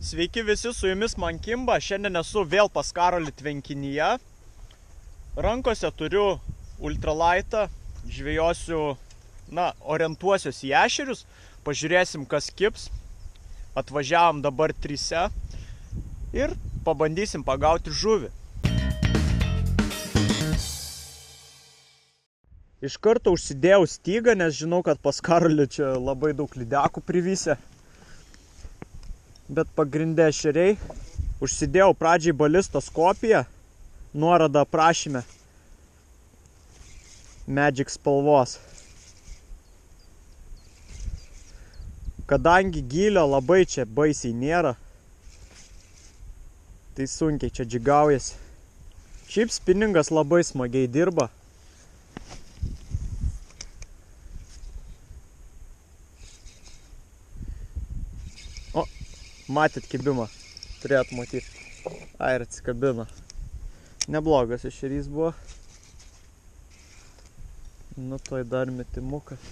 Sveiki visi, su jumis man Kimba. Šiandien esu vėl pas Karolį tvenkinyje. Rankose turiu ultralaitą, žvejosiu, orientuosiuosi į ešerius, pažiūrėsim, kas kibs. Atvažiavom dabar 3 ir pabandysim pagauti žuvį. Iš karto užsidėjau stygą, nes žinau, kad pas Karolį čia labai daug lydekų privysė. Bet pagrindė ešeriai. Užsidėjau pradžiai balistoskopiją, nuorodą aprašyme. Magic spalvos. Kadangi gylio labai čia baisiai nėra, tai sunkiai čia džigaujasi. Šiaip spinningas labai smagiai dirba. Matėt kibimą, turėt matyti. Ir atsikabino. Neblogas ešerys buvo. Nu, toj dar metimukas.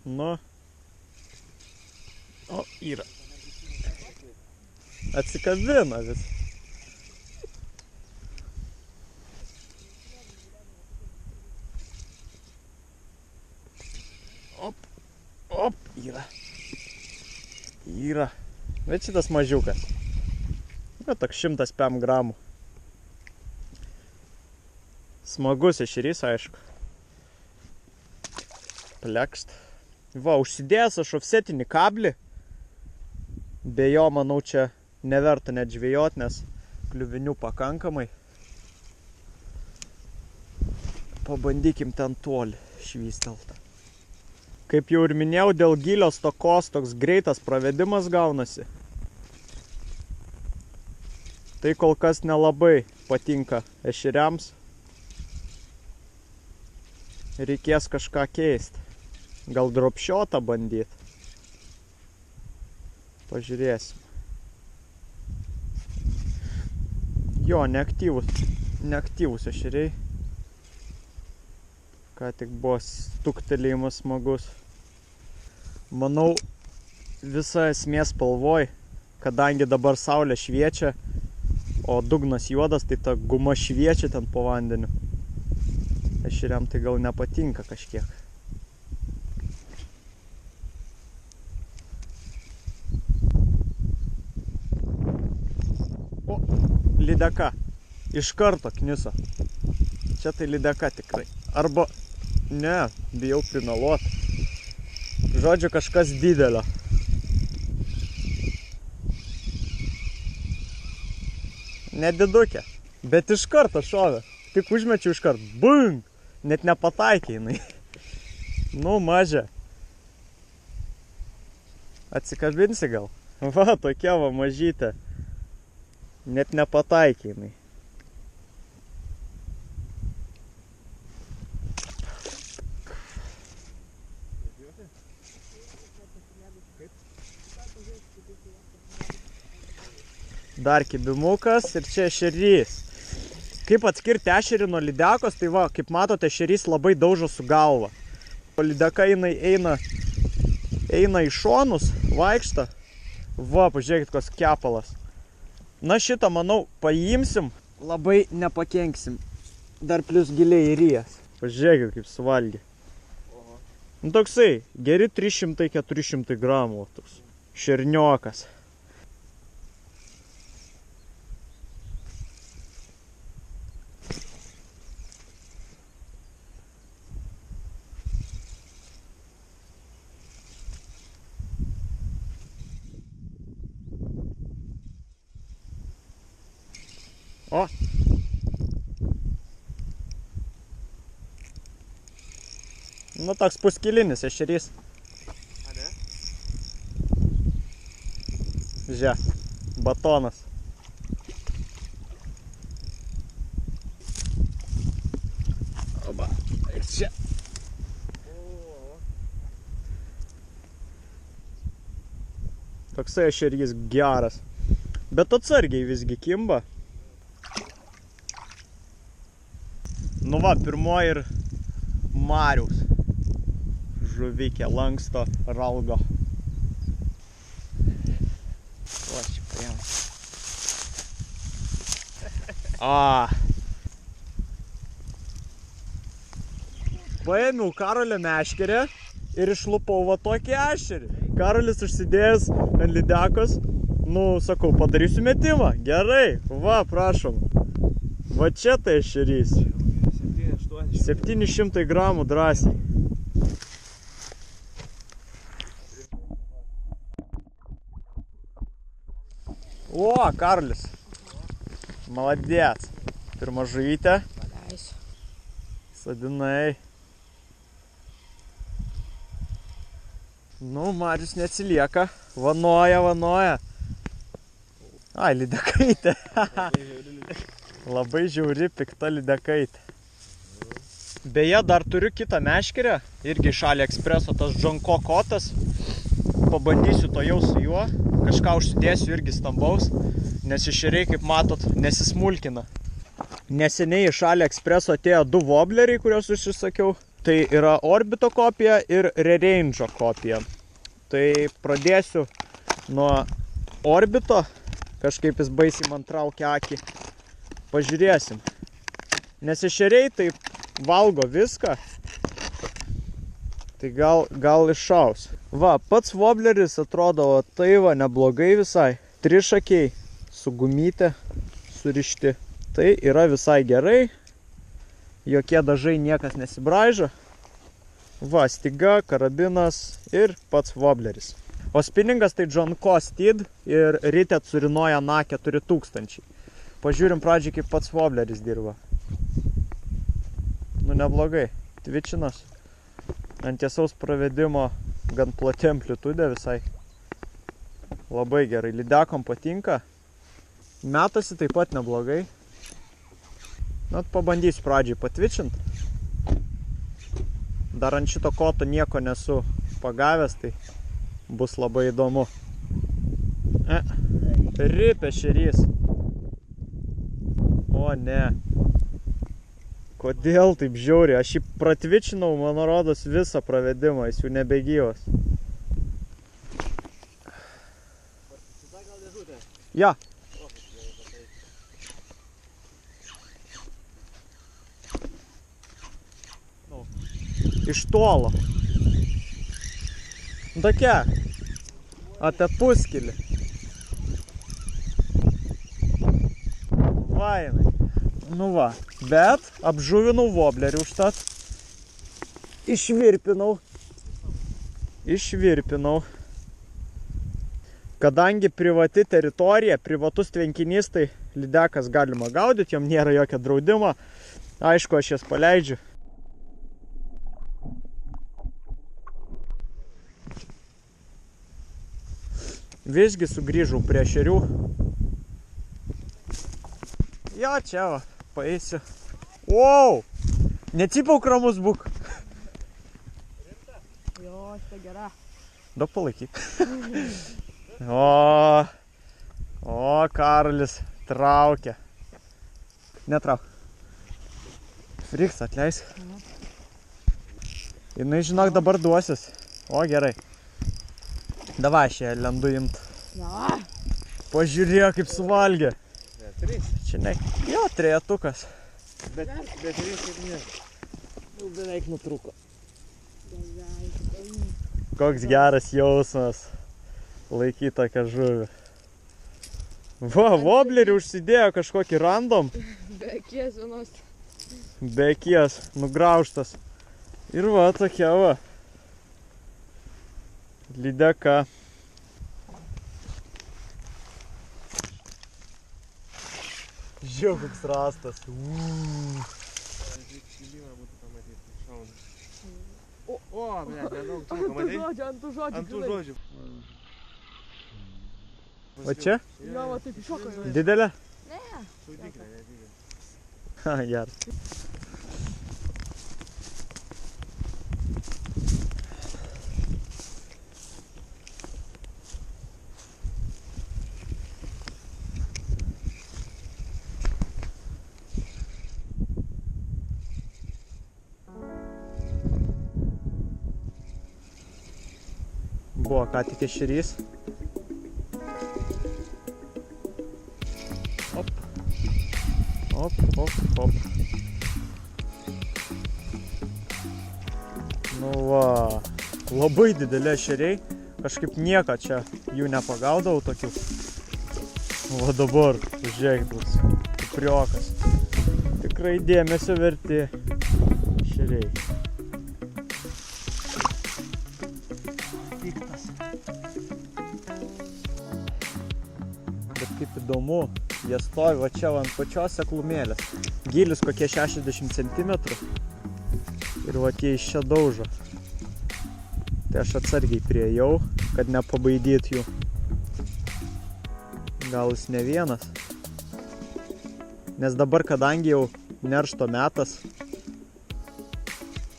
Nu. O, yra. Atsikabino vis. Op, yra. Yra. Bet šitas mažiukas. Toks 105 gramų. Smagus ešerys, aišku. Plekšt. Va, užsidėjęs aš ofsetinį kablį. Be jo, manau, čia neverta net žvejot, nes kliuvinių pakankamai. Pabandykim ten toli švysteltą. Kaip jau ir minėjau, dėl gylio stokos toks greitas pravedimas gaunasi. Tai kol kas nelabai patinka ešeriams. Reikės kažką keisti. Gal dropshotą bandyti. Pažiūrėsim. Jo, neaktyvus ešeriai. Ką tik buvo stuktelėjimas smagus. Manau, visa esmė spalvoj, kadangi dabar saulė šviečia, o dugnas juodas, tai ta guma šviečia ten po vandeniu. Ešeriam tai gal nepatinka kažkiek. O, lydeka. Iš karto kniso. Čia tai lydeka tikrai. Arba, ne, bijau primeluot. Žodžiu, kažkas didelio. Nedidukė. Bet iš karto šovė. Tik užmečiau iš karto. Bung! Net nepataikė jinai. Nu, mažė. Atsikabinsi gal? Va, tokia va mažytė. Net nepataikė jinai. Dar kibimukas ir čia ešerys. Kaip atskirti ešerį nuo lydekos, tai va, kaip matote, ešerys labai daužo su galva. O lydeka jinai eina į šonus, vaikšta. Va, pažiūrėkit, koks kepalas. Na, šitą, manau, paimsim, labai nepakenksim. Dar plius giliai įrijas. Pažiūrėkit, kaip suvalgė. Nu, toksai, geri 300-400 gramų. Toks šerniokas. O! Nu, toks puskilinis ešerys. A ne? Žia, batonas. Oba, ir čia. Toksai ešerys geras. Bet atsargiai visgi kimba. Nu va, pirmoji ir Mariaus. Žuvikė lanksto raugo. O, čia paėmė. Paėmiau Karolio meškerę ir išlupau va tokį ešerį. Karolis užsidėjęs ant lydekos. Nu, sakau, padarysiu metimą. Gerai, va, prašom. Va čia tai ešerys. 700 gramų drąsiai. O, Karolis. Maladėts. Pirma žuvytė. Sadinai. Nu, Marius neatsilieka. Vanoja. Ai, lydekaitė. Labai žiauri, pikta lydekaitė. Beje, dar turiu kitą meškerę. Irgi iš AliExpreso, tas Džonko kotas. Pabandysiu to jau su juo. Kažką užsidėsiu irgi stambaus. Nes ešeriai, kaip matot, nesismulkina. Neseniai iš AliExpreso atėjo 2 wobleriai, kuriuos užsisakiau. Tai yra Orbito kopija ir Re-Range'o kopija. Tai pradėsiu nuo Orbito. Kažkaip jis baisiai man traukia akį. Pažiūrėsim. Nes ešeriai taip valgo viską. Tai gal iššaus. Va, pats wobleris atrodo tai va, neblogai visai. 3 šakiai su gumyte surišti. Tai yra visai gerai. Jokie dažai niekas nesibraižo. Va, styga, karabinas ir pats wobleris. O spinningas tai Džonko Steed ir Ritet Surinoja Na 4000. Pažiūrim pradžiai, kaip pats wobleris dirba. Nu, neblogai. Tvičinas. Ant tiesaus pravedimo gan plati amplitudė visai. Labai gerai. Lydekom patinka. Metasi taip pat neblogai. Nu, pabandysiu pradžiai patvičint. Dar ant šito koto nieko nesu pagavęs, tai bus labai įdomu. Rip ešerys. O ne. Kodėl taip žiauriai? Aš jį pratvičinau, man rodos, visą pravedimą, jis jau nebegyvas. Ja. Iš tolo. Tokia. Apie puskilį. Vainai. Nu va. Bet apžuvinau woblerį užtat. Išvirpinau. Kadangi privati teritorija, privatus tvenkinys, tai lydekas galima gaudyti, jom nėra jokio draudimo. Aišku, aš jas paleidžiu. Visgi sugrįžau prie ešerių. Jo, čia va, paeisiu. Wow! Necypauk, ramus būk. Jo, šitą gera. Daug palaikyk. O, Karolis traukia. Netrauk. Friks, atleisk. Jinai, žinok, dabar duosis. O, gerai. Davai, aš ją lendu imt. Ja. Pažiūrėjo, kaip suvalgė. 3. Čia ne... Jo, 3-tukas. Bet 3 kaip ne. Jau beveik nutruko. Koks geras jausmas laikyti tokią žuvį. Va, woblerį užsidėjo kažkokį random. Be akies vienos. Be akies, nugraužtas. Ir va, tokia va. Lydeka. Žiūrėk, koks rastas. O, ble, nedaug trūko, matai? Ant tų žodžių. Ant tų žodžių. O čia? Jo, va taip iššoko jau. Didelė? Ne. Šaudyklė, nedidelė. Ha, geras. buvo ką tik ešerys. Op. Op, op, op. Nu va, labai dideli ešeriai. Kažkaip nieko čia jų nepagaudavau tokių. O dabar, žiūrėk, bus kupriokas. Tikrai dėmesio verti ešeriai. Piktas. Bet kaip įdomu, jie stovi va čia ant pačios seklumėlės. Gylis kokie 60 cm. Ir va tie iš čia daužo. Tai aš atsargiai priejau, kad nepabaidyt jų. Gal jis ne vienas. Nes dabar, kadangi jau neršto metas,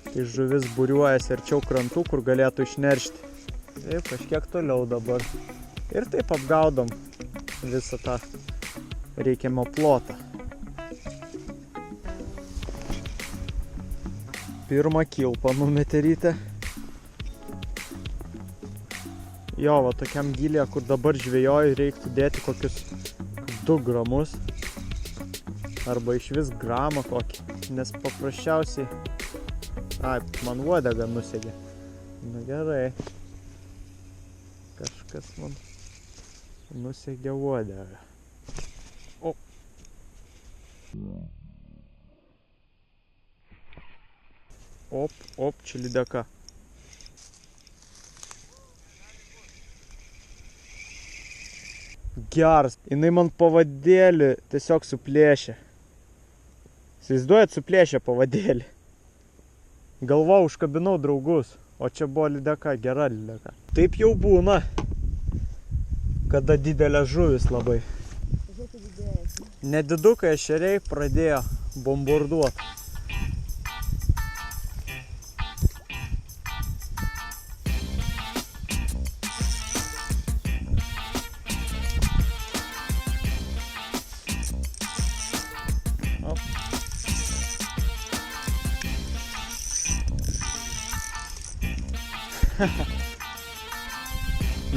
tai žuvis būriuojasi arčiau krantų, kur galėtų išneršti. Taip, kažkiek toliau dabar. Ir taip apgaudom visą tą reikiamą plotą. Pirmą kilpą numetė ryte. Jo, va tokiam gylyje, kur dabar žvejoju, reiktų dėti kokius 2 gramus. Arba iš vis gramą kokį. Nes paprasčiausiai... Ai, man uodegą nusegė. Na gerai. Kažkas man nusegė uodegą. O. Op, op, čia lydeka. Geras. Jinai man pavadėlį tiesiog suplėšė. Įsivaizduojat, suplėšė pavadėlį. Galva užkabinau draugus, o čia buvo lydeka, gera lydeka. Taip jau būna, kada didelė žuvis labai. Nedidukai ešeriai pradėjo bombarduoti.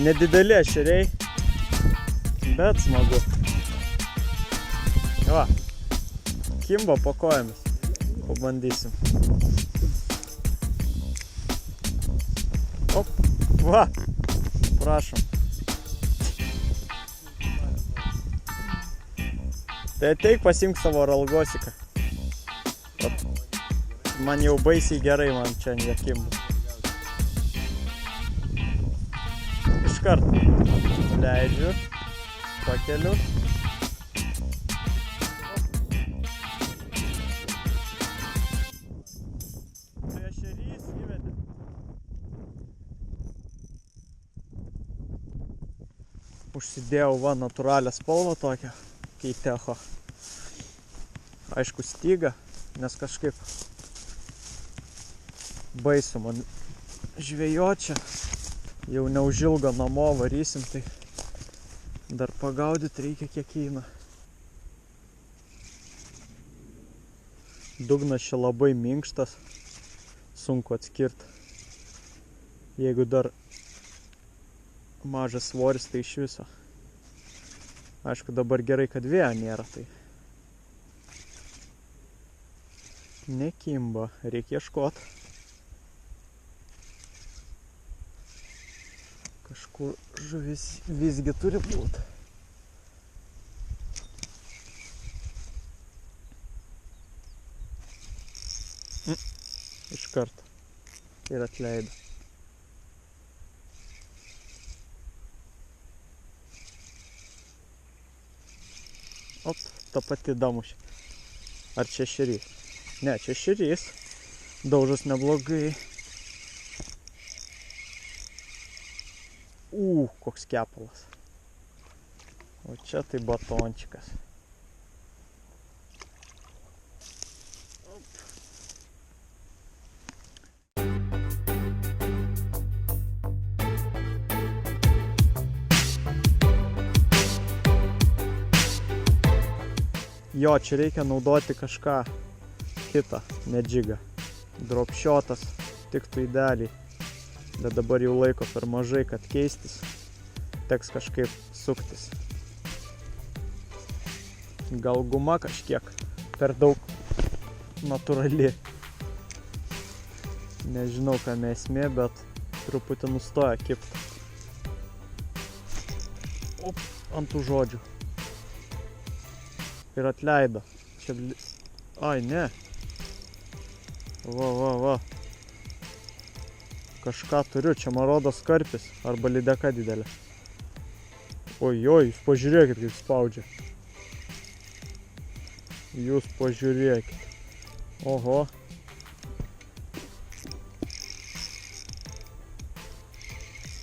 Nedideli ešeriai, bet smagu. Va, kimba po kojomis. Pabandysim. Op, va, prašom. Tai ateik pasiimk savo ralgosiką. Man jau baisiai gerai, man čia nekimba. Iškart leidžiu, pakeliu. Tai ešerys įvedė. Užsidėjau va natūralią spalvą tokią, keitecho. Aišku, styga, nes kažkaip baisu man žvejot čia. Jau neužilgo namo varysim, tai dar pagaudyti reikia kiek eina. Dugnas čia labai minkštas, sunku atskirti. Jeigu dar mažas svoris, tai iš viso. Aišku, dabar gerai, kad vėjo nėra, tai nekimba, reikia ieškot. Kažkur žuvis visgi turi būti. Iš karto. Ir atleido. Op, ta pati damušė. Ar čia ešerys? Ne, čia ešerys. Daužas neblogai. Koks kepalas. O čia tai batončikas. Jo, čia reikia naudoti kažką kitą, ne džigą. Dropshotas tiktų idealiai. Bet dabar jau laiko per mažai, kad keistis. Teks kažkaip suktis. Gal guma kažkiek per daug natūrali. Nežinau, kam esmė, bet truputį nustoja kibti. Op, ant tų žodžių. Ir atleido. Čia... Ai, ne. Va. Kažką turiu, čia man rodos karpis arba lydeka didelė. Ojoj, jūs pažiūrėkit, kaip spaudžia. Jūs pažiūrėkit. Oho.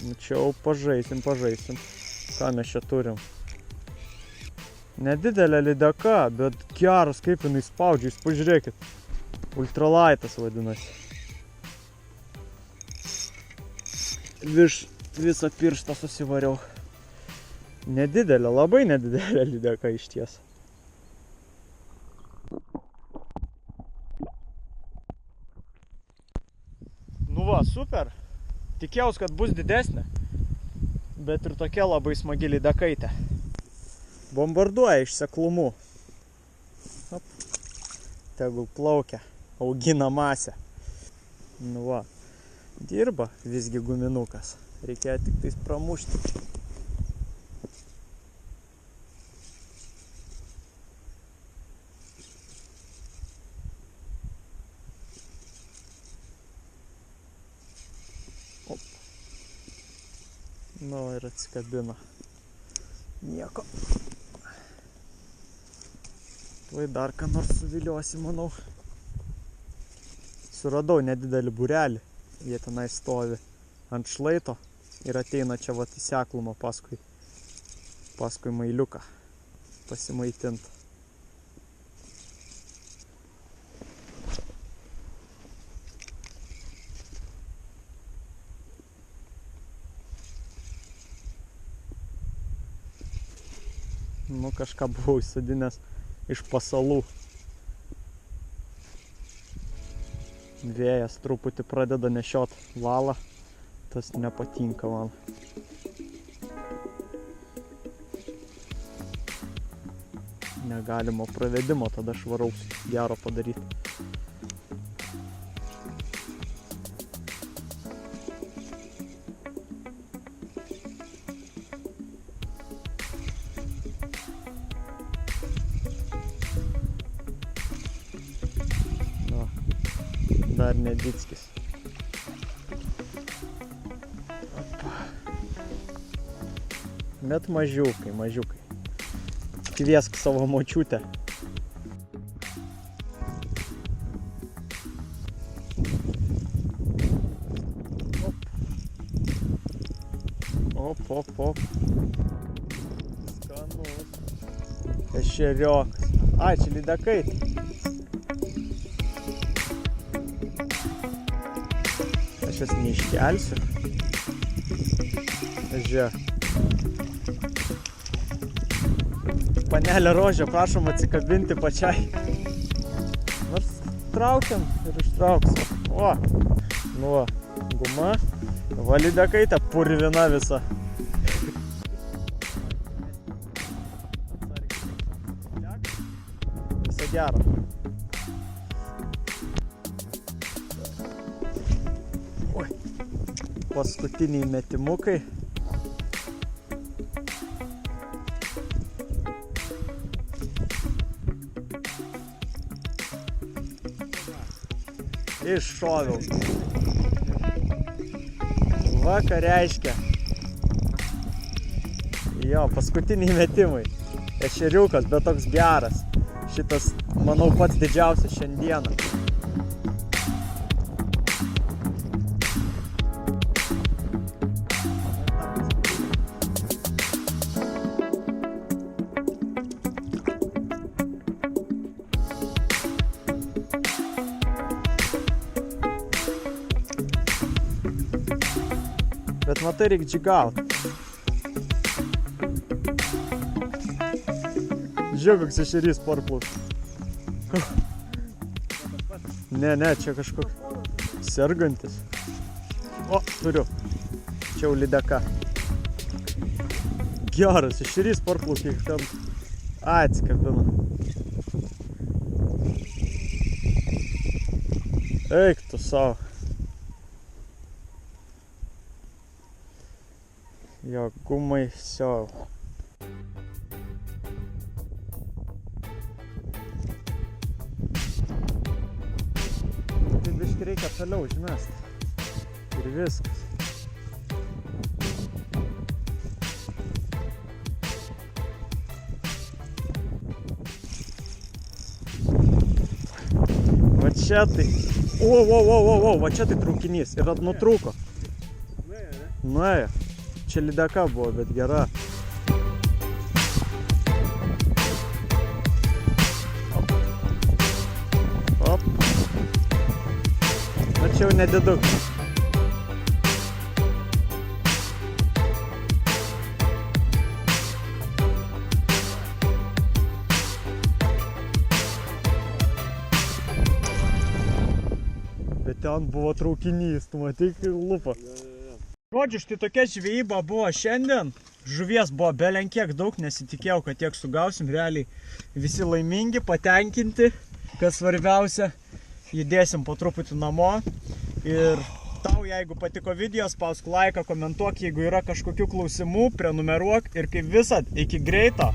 Nu čia jau pažaisim. Ką mes čia turim? Nedidelė lydeka, bet geras, kaip jinai spaudžia, jūs pažiūrėkit. Ultralaitas vadinasi. Virš visą pirštą susivariau. Nedidelė, labai nedidelė lydeka išties. Nu va, super. Tikėjaus, kad bus didesnė, bet ir tokia labai smagi lydekaitė. Bombarduoja iš seklumų. Op. Tegul plaukia, augina masę. Nu va, dirba visgi guminukas. Reikėjo tik tais pramušti. Op. Nu ir atsikabino. Nieko. Tuoj dar ką nors suviliosi, manau. Suradau nedidelį būrelį. Jie tenai stovi ant šlaito ir ateina čia vat į seklumą paskui mailiuką pasimaitint. Nu, kažką buvau įsodinęs iš pasalų. Vėjas truputį pradeda nešiot valą. Tas nepatinka man. Negalima pravedimo tada švaraus gero padaryti. Dar nedickis. Bet mažiukai. Kviesk savo močiutę. Op. Skanus. Ešeriokas. Ai, čia lydekai. Aš jas neiškelsiu. Žiūrėk. Panelė Rožė, prašom atsikabinti pačiai. Nors traukiam ir ištrauksim. O, nu va, guma. Va lydekaitė purvina visa. Visa gera. Oi. Paskutiniai metimukai. Iššoviau. Va, ką reiškia. Jo, paskutiniai metimai. Ešeriukas, bet toks geras. Šitas, manau, pats didžiausias šiandieną. Bet matai, reikia džigaut. Žiūrėk, koks ešerys parplaus. Ne, čia kažkoks sergantis. O, turiu. Čia jau lydeka. Geras, ešerys parplaukė į kampą. Atsikabino. Eik tu savo. Jo gumai siau. Tai biškai reikia toliau užmest. Ir viskas. Va čia tai. O, va čia tai traukinys. Ir nutrūko. Nuėjo, ne? Nuėjo. Čia lydeka buvo, bet gera. Op. Na čia jau nediduk. Bet ten buvo traukinys, tu matai, kai lupa. Žodžiu, štai tokia žvejyba buvo šiandien. Žuvies buvo belenkiek daug, nesitikėjau, kad tiek sugausim. Realiai visi laimingi, patenkinti. Kas svarbiausia, judėsim po truputį namo. Ir tau, jeigu patiko video, spausk laiką, komentuok, jeigu yra kažkokių klausimų, prenumeruok. Ir kaip visad, iki greito.